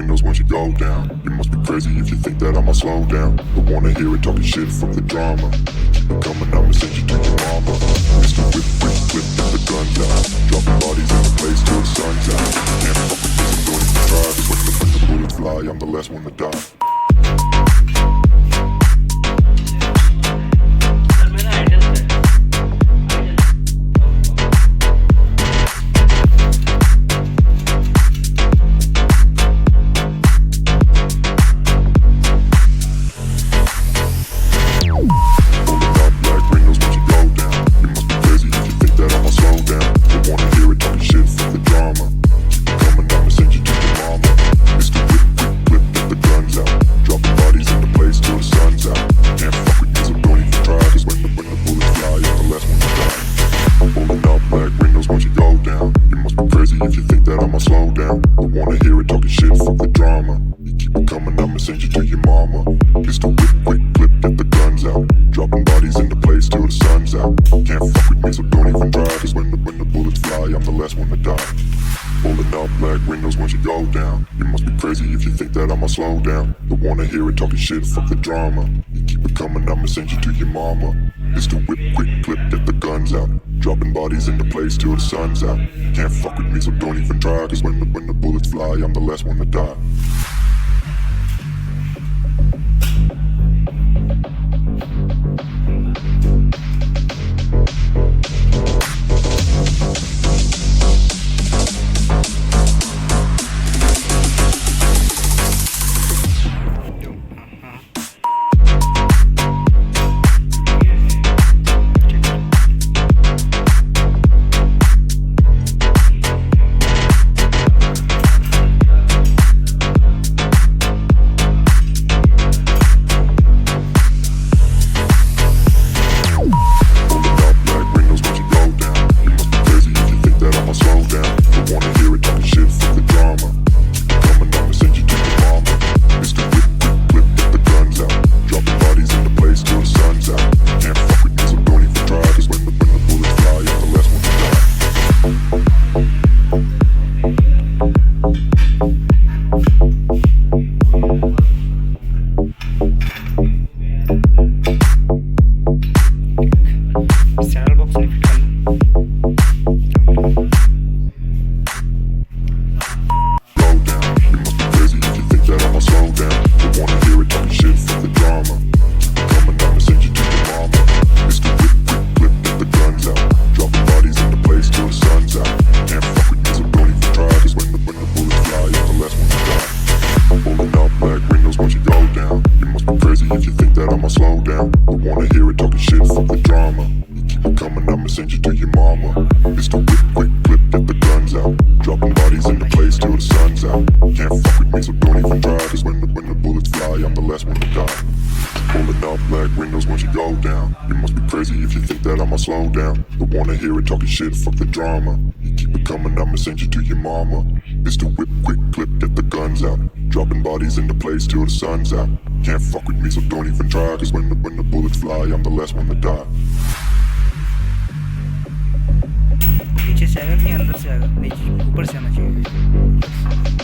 windows once you go down. You must be crazy if you think that I'ma slow down. Don't wanna hear it talking shit from the drama. Keep it coming, I'ma send you to your mama. Mr. Whip, whip, whip, get the guns out. Dropping bodies in the place till the sun's out. Can't fuck with this, I'm going to try. Cause when the bullets fly, I'm the last one to die. If you think that I'ma slow down, don't wanna hear it talking shit, fuck the drama. You keep it coming, I'ma send you to your mama. Pistol whip, quick clip, get the guns out. Dropping bodies into place till the sun's out. Can't fuck with me, so don't even try. Cause when the bullets fly, I'm the last one to die. Pulling up black windows once you go down. You must be crazy if you think that I'ma slow down. Don't wanna hear it talking shit, fuck the drama. You keep it coming, I'ma send you to your mama. Pistol whip, quick clip, get the guns out. Dropping bodies into place till the sun's out. Can't fuck with me, so don't even try. Cause when the bullets fly, I'm the last one to die. Saddle box fit if you think that I'ma slow down. Don't wanna hear it talking shit, fuck the drama. You keep it coming, I'ma send you to your mama. Pistol whip, quick clip, get the guns out. Dropping bodies into place till the sun's out. Can't fuck with me, so don't even try. Cause when the bullets fly, I'm the last one to die. Pulling up black windows once you go down. You must be crazy if you think that I'ma slow down. Don't wanna hear it talking shit, fuck the drama. You keep it coming, I'ma send you to your mama. Pistol whip, quick clip, get the guns out. Dropping bodies into place till the sun's out. Can't fuck with me, so don't even try. Cause when the bullets fly, I'm the last one to die. पीछे से आएगा कि अंदर से आएगा? नहीं, ऊपर से आना चाहिए.